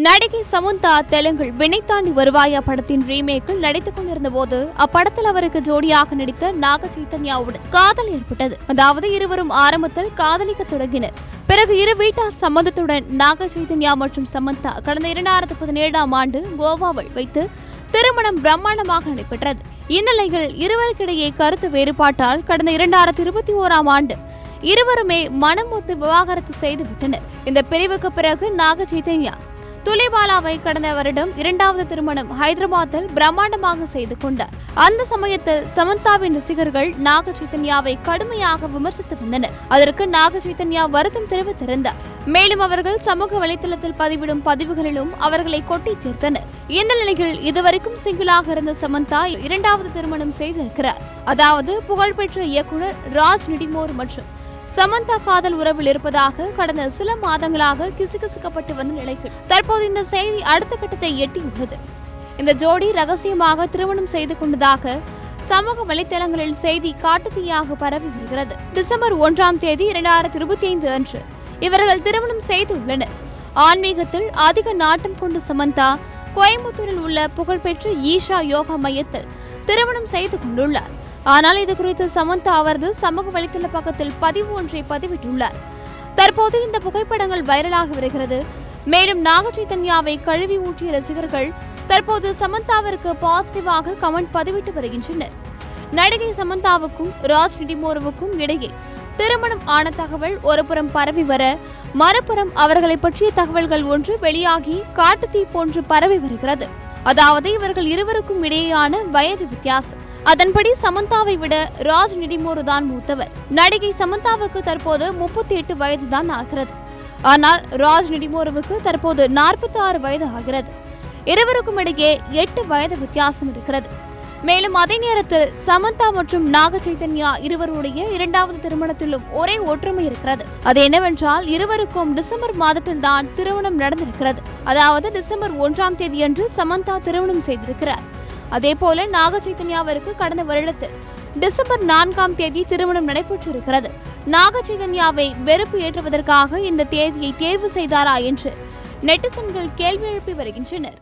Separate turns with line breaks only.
நடிகை சமந்தா தெலுங்கில் வினை தாண்டி வருவாயா படத்தின் ரீமேக்கில் நடித்துக் கொண்டிருந்த போது அப்படத்தில் அவருக்கு ஜோடியாக நடித்த நாக சைத்தன்யாவுடன் காதல் ஏற்பட்டது. அதாவது இருவரும் ஆரம்பத்தில் காதலிக்க தொடங்கினர். பிறகு இரு வீட்டார் சம்மதத்துடன் நாக சைத்தன்யா மற்றும் சமந்தா கடந்த 2017ஆம் ஆண்டு கோவாவில் வைத்து திருமணம் பிரம்மாண்டமாக நடைபெற்றது. இந்நிலையில் இருவருக்கிடையே கருத்து வேறுபாட்டால் கடந்த 2021ஆம் ஆண்டு இருவருமே மனம் ஒத்து விவாகரத்து செய்துவிட்டனர். இந்த பிரிவுக்கு பிறகு நாக சைத்தன்யா துலிபாலாவை கடந்த வருடம் 2வது திருமணம் ஹைதராபாத்தில் பிரம்மாண்டமாக செய்து கொண்டார். அந்த சமயத்தில் சமந்தாவின் ரசிகர்கள் நாக சைத்தன்யாவை கடுமையாக விமர்சித்து வந்தனர். அதற்கு நாக சைத்தன்யா வருத்தம் தெரிவித்திருந்தார். மேலும் அவர்கள் சமூக வலைதளத்தில் பதிவிடும் பதிவுகளிலும் அவர்களை கொட்டி தீர்த்தனர். இந்த நிலையில் இதுவரைக்கும் சிங்கிளாக இருந்த சமந்தா 2வது திருமணம் செய்திருக்கிறார். அதாவது புகழ்பெற்ற இயக்குனர் ராஜ் நிடிமோர் மற்றும் சமந்தா காதல் உறவில் இருப்பதாக கடந்த சில மாதங்களாக கிசுகிசுக்கப்பட்டு வந்த நிலையில் தற்போது இந்த செய்தி அடுத்த கட்டத்தை எட்டியுள்ளது. இந்த ஜோடி ரகசியமாக திருமணம் செய்து கொண்டதாக சமூக வலைதளங்களில் செய்தி காட்டுத்தீயாக பரவி வருகிறது. டிசம்பர் 1ஆம் தேதி 2025 அன்று இவர்கள் திருமணம் செய்துள்ளனர். ஆன்மீகத்தில் அதிக நாட்டம் கொண்ட சமந்தா கோயம்புத்தூரில் உள்ள புகழ்பெற்ற ஈஷா யோகா மையத்தில் திருமணம் செய்து கொண்டுள்ளார். ஆனால் இது குறித்து சமந்தா அவரது சமூக வலைதள பக்கத்தில் பதிவு ஒன்றை பதிவிட்டுள்ளார். தற்போது இந்த புகைப்படங்கள் வைரலாகி வருகிறது. மேலும் நாக சைத்தன்யாவை கழுவி ஊற்றிய ரசிகர்கள் தற்போது சமந்தாவிற்கு பாசிட்டிவாக கமெண்ட் பதிவிட்டு வருகின்றனர். நடிகை சமந்தாவுக்கும் ராஜ் நிடிமோருவுக்கும் இடையே திருமணம் ஆன தகவல் ஒருபுறம் பரவி வர, மறுபுறம் அவர்களை பற்றிய தகவல்கள் ஒன்று வெளியாகி காட்டுத்தீ போன்று பரவி வருகிறது. அதாவது இவர்கள் இருவருக்கும் இடையேயான வயது வித்தியாசம். அதன்படி சமந்தாவை விட ராஜ் நிடிமோர் தான் மூத்தவர். நடிகை சமந்தாவுக்கு தற்போது 38 வயதுதான் ஆகிறது. ஆனால் ராஜ் நிடிமோருவுக்கு தற்போது 46 வயது ஆகிறது. இருவருக்கும் இடையே 8 வயது வித்தியாசம் இருக்கிறது. மேலும் அதே நேரத்தில் சமந்தா மற்றும் நாக சைத்தன்யா இருவருடைய 2வது திருமணத்திலும் ஒரே ஒற்றுமை இருக்கிறது. அது என்னவென்றால் இருவருக்கும் டிசம்பர் மாதத்தில் தான் திருமணம் நடந்திருக்கிறது. அதாவது டிசம்பர் 1ஆம் தேதியன்று சமந்தா திருமணம் செய்திருக்கிறார். அதே போல நாக சைத்தன்யாவிற்கு கடந்த வருடத்தில் டிசம்பர் 4ஆம் தேதி திருமணம் நடைபெற்றிருக்கிறது. நாக சைத்தன்யாவை வெறுப்பு ஏற்றுவதற்காக இந்த தேதியை தேர்வு செய்தாரா என்று நெட்டிசன்கள் கேள்வி எழுப்பி வருகின்றனர்.